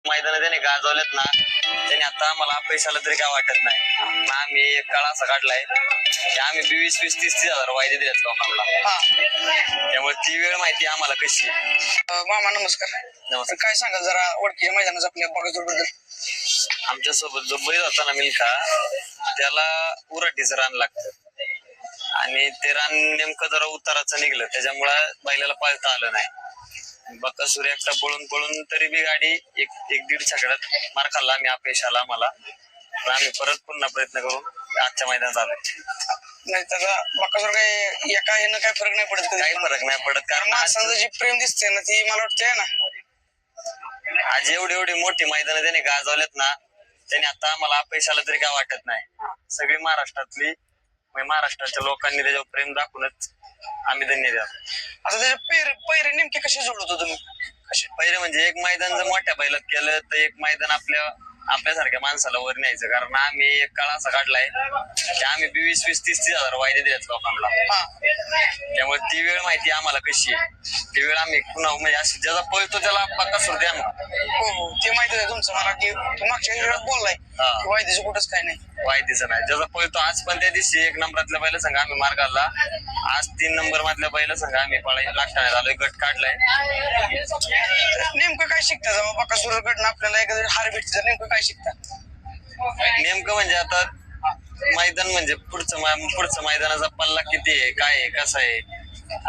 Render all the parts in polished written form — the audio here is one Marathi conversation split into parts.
मैदान त्याने गाजवलेत ना, त्याने आता आम्हाला पैशाला तरी काय वाटत नाही. आम्ही एक काळ असा काढलाय की आम्ही 20-20-30-30 हजार वायदे दिलेत लोकांना. त्यामुळे ती वेळ माहिती आम्हाला कशी आहे. मामा नमस्कार. नमस्कार. काय सांगाल जरा ओळखी मैदानाचं आपल्या बघा बद्दल. आमच्या सोबत जो बैल होता ना मिल्खा, त्याला उराटीचं रान लागतं आणि ते रान नेमकं जरा उताराचं निघलं, त्याच्यामुळे बैलाला पळता आलं नाही. बकासूर एकटा पळून पळून तरी बी गाडी एक दीड छकड्यात मार खाल्ला आम्ही, अपयश आला आम्हाला. आम्ही परत पुन्हा प्रयत्न करून आजच्या मैदानात आलो. नाही त्याचा बकासूर काही एका ह्यानं काही फरक नाही पडत. काही फरक नाही पडत, कारण माणसाचं जी प्रेम दिसते ना ती मला वाटते ना, आज एवढी मोठी मैदान त्याने गाजवलेत ना, त्याने आता आम्हाला अपयशाला तरी काय वाटत नाही. सगळी महाराष्ट्राच्या लोकांनी त्याच्यावर प्रेम दाखवूनच आम्ही धन्य द्या. आता त्याचे पैरे नेमके कसे जोडवतो तुम्ही? पहिले म्हणजे एक मैदान जर मोठ्या बैलात केलं तर एक मैदान आपल्यासारख्या माणसाला वर न्यायचं. कारण आम्ही एक काळ असा काढलाय की आम्ही 20-20-30-30 हजार वायदे दिलेत लोकांना. त्यामुळे ती वेळ माहिती आम्हाला कशी आहे. ती वेळ आम्ही पुन्हा म्हणजे असं ज्याचा पळतो त्याला बकासूर द्या ना. हो ते माहिती आहे तुमचं मला की मागच्या वेळेस बोललाय वायदेचं कुठंच काय नाही. वायदेचं नाही, ज्याचा पळतो. आज पण त्या दिवशी 1 नंबरातल्या बैला संघ आम्ही मार काढला. आज 3 नंबर मधल्या बैला संघ आम्ही लागताना आलोय, गट काढलाय. नेमकं काय शिकता जेव्हा बकासूर कडनं आपल्याला एखादं हार भेटते तर नेमकं काय शिकता? नेमकं म्हणजे आता मैदान म्हणजे पुढचं मैदानाचा पल्ला किती आहे, काय आहे, कसं आहे,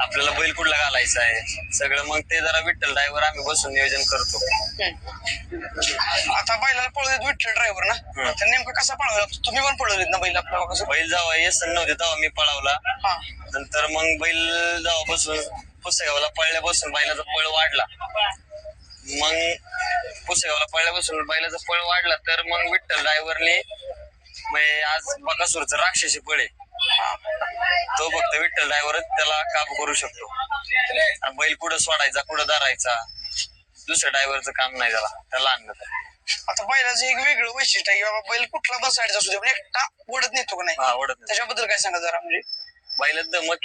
आपल्याला बैल कुठला घालायचा आहे सगळं. मग ते जरा विठ्ठल ड्रायव्हर आम्ही बसून नियोजन करतो. आता बैलाला पळवलेत विठ्ठल ड्रायव्हर ना, तर नेमकं कसा पळवायला लागतो? तुम्ही पण पळवलेत ना बैल आपला बकासूर? बैल जेव्हा येसन नव्हते तेव्हा मी पळवला. नंतर मग बैल जेव्हा बसून पुसेगावला पळल्यापासून बैलाचा पळ वाढला. मग पुसेगावला पळल्यापासून बैलाचा पळ वाढला तर मग विठ्ठल ड्रायव्हरने आज बकासूरचं राक्षसी पळ आहे तो फक्त विठ्ठल ड्रायव्हरच त्याला काबू करू शकतो. बैल कुठं सोडायचा कुठं धरायचा दुसऱ्या ड्रायव्हरचं काम नाही त्याला आणलं. आता बैलाचं एक वेगळं वैशिष्ट्य आहे की बाबा बैल कुठला पण साईडचा असू दे पण एकटा ओढत नेतो का नाही, ओढत. त्याच्याबद्दल काय सांगा जरा? म्हणजे बैलात दमक